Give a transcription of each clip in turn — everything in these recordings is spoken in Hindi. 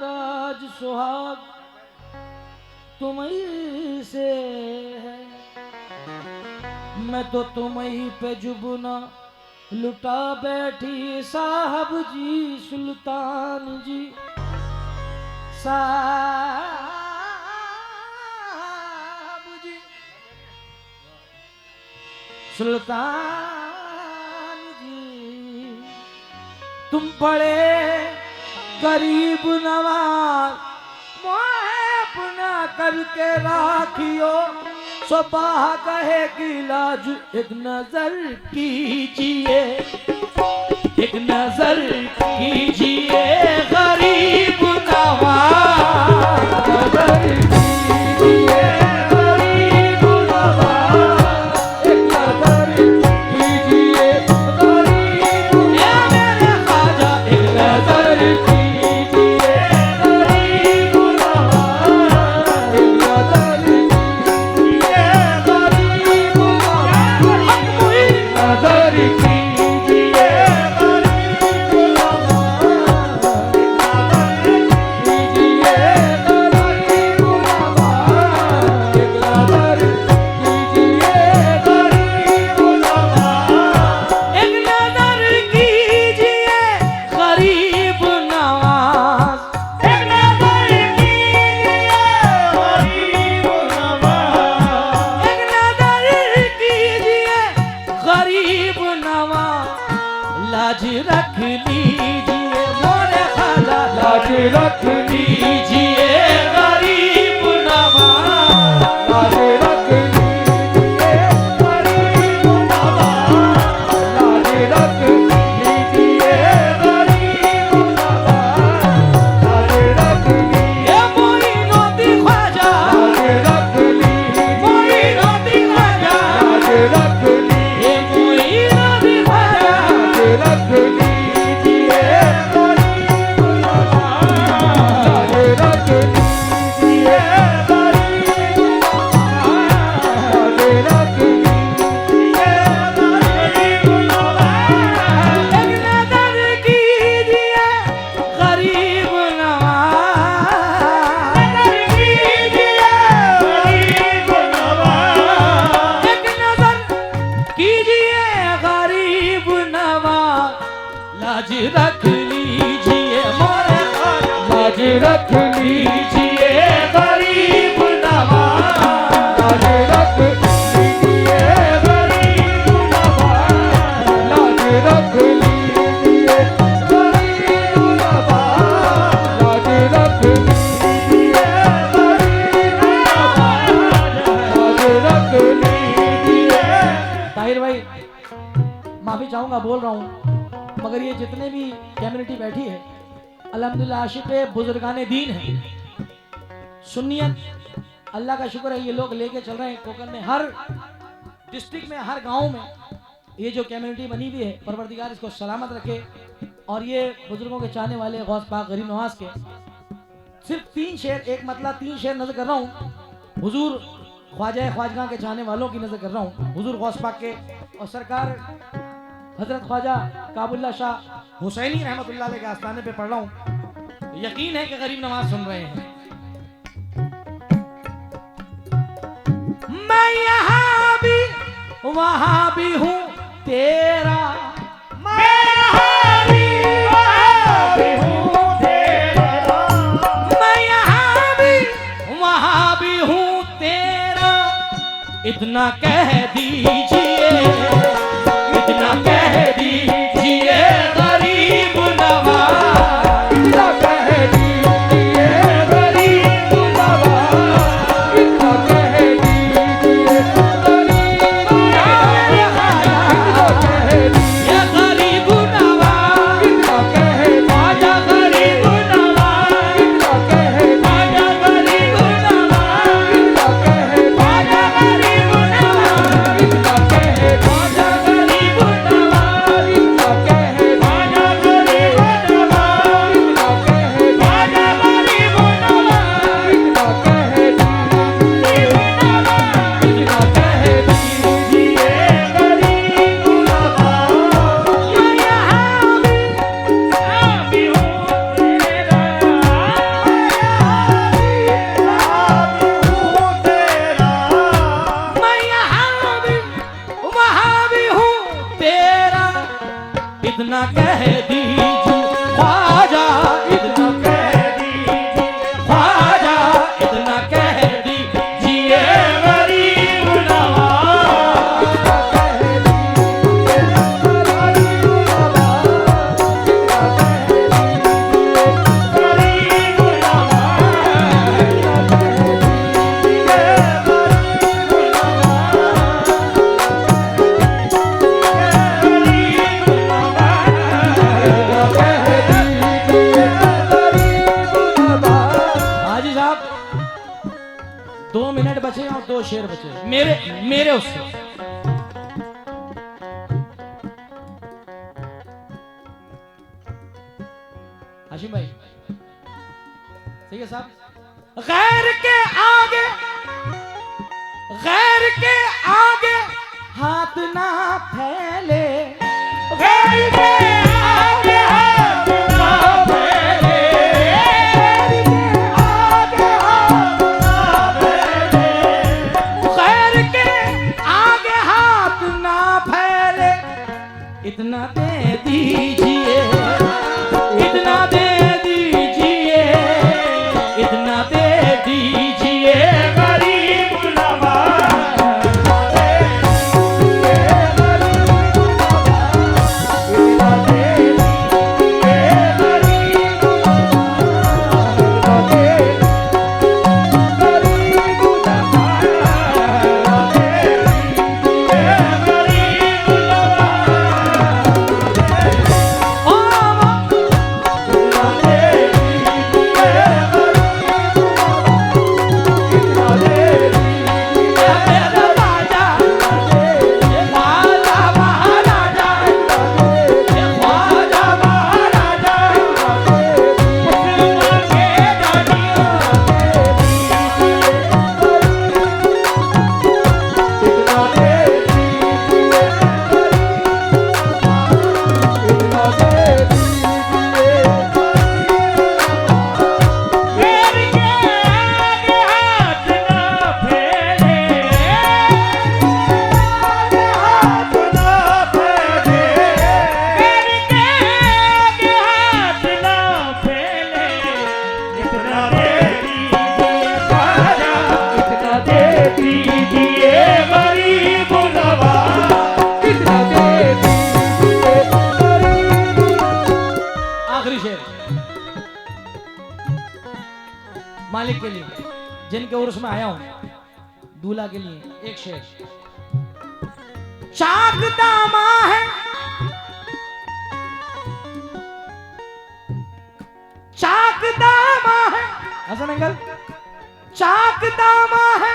राज सुहाग तुम्हीं से है, मैं तो तुम्हीं पे जुबना लुटा बैठी साहब जी सुल्तान जी साहब जी सुल्तान जी तुम बड़े गरीब नवाज मोहे अपना करके राखियो सुबह कहे की लाज एक नजर कीजिए एक नजर कीजिए गरीब नवाज नजर कीजिए गरीब नवाज एक नजर कीजिए गरीब मेरे ख्वाजा एक नजर कीजिए गरीब नवाज एक नजर कीजिए गरीब नवाज नजर कीजिए लाज रख लीजिए मोरे ख्वाजा लाज रख लीजिए गरीब नवाज लाज रख लीजिए गरीब नवाज लाज रख लीजिए गरीब नवाज लाज रख लीजिए मोइनुद्दीन ख्वाजा लाज रख लीजिए मोइनुद्दीन ख्वाजा लाज रख लीजिए मोइनुद्दीन ख्वाजा रख लीजिए गरीब नवाज रख लीजिए गरीब नवाज रख लीजिए गरीब नवाज एक नजर कीजिए गरीब नवाज नजर कीजिए गरीब नवाज एक नजर कीजिए गरीब नवाज लाज रख लीजिए मोरे ख्वाजा लाज रख लीजिए गरीब नवाज लाज रख लीजिए गरीब नवाज लाज रख लीजिए गरीब नवाज लाज रख लीजिए गरीब नवाज लाज रख लीजिए। ताहिर भाई माफी चाहूंगा बोल रहा हूँ, मगर ये जितने भी कम्युनिटी बैठी है अल्हम्दुलिल्लाह आशिक़े बुजुर्गाने दीन है, सुन्नियत अल्लाह का शुक्र है ये लोग लेके चल रहे हैं। कोकन में हर डिस्ट्रिक्ट में हर गांव में ये जो कम्युनिटी बनी हुई है परवरदिगार इसको सलामत रखे। और ये बुजुर्गों के चाहने वाले गौस पाक गरीब नवाज के सिर्फ 3 शेर एक मतलब 3 शेर नजर कर रहा हूँ, हुजूर ख्वाजा ख्वाजगा के चाहने वालों की नजर कर रहा हूँ, हुजूर गौस पाक के और सरकार हजरत ख्वाजा काबुल्ला शाह हुसैनी रहमतुल्लाह अलैह के आस्थाने पे पढ़ रहा हूँ। यकीन है कि गरीब नवाज सुन रहे हैं। मैं यहाँ भी वहाँ भी हूँ तेरा, मैं यहाँ भी वहाँ भी हूँ तेरा, मैं यहाँ भी वहाँ भी हूँ तेरा, इतना कह दीजिए इतना कह दीजिए गरीब नवाज इतना कह दीजिए गरीब नवाज इतना कह दीजिए गरीब नवाज इतना कह दीजिए गरीब नवाज इतना कह ख्वाजा गरीब नवाज इतना कह ख्वाजा गरीब नवाज इतना कह ख्वाजा गरीब नवाज इतना कह ख्वाजा शेर बचे मेरे उससे। हाशिम भाई सही है साहब। गैर के आगे हाथ ना फैले, गैर के आगे हाथ ना फैले, गैर के आगे हाथ ना फैले, इतना दे दीजिए, इतना दे दीजिए, इतना दे दीजिए गरीब नवाज, इतना दे दीजिए गरीब नवाज, गरीब नवाज, गरीब मालिक के लिए, जिनके उर्स में आया हूं, दूल्हा के लिए एक शेर। चाक दामा है, चाक दामा है, हसन अंकल, चाक दामा है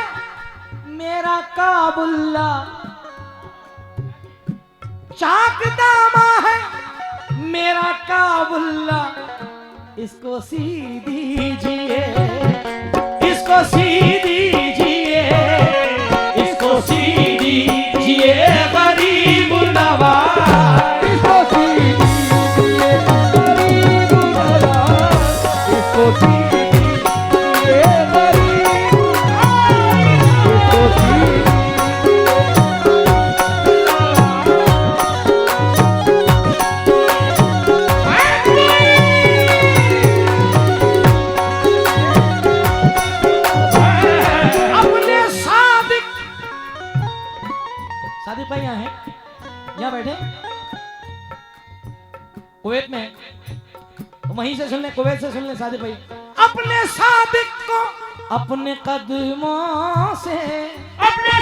मेरा काबुल्ला, चाक दामा है मेरा काबुल्ला, इसको सी दीजिए, इसको सी दीजिए, इसको सी दीजिए गरीब नवाज, इसको सी दीजिए गरीब नवाज, इसको सी दीजिए गरीब नवाज, इसको सी सादिक भाई यहाँ हैं, यहाँ बैठे कुवैत में, वहीं से सुन ले, कुवैत से सुन ले सादिक भाई। अपने सादिक को अपने कदमों से, अपने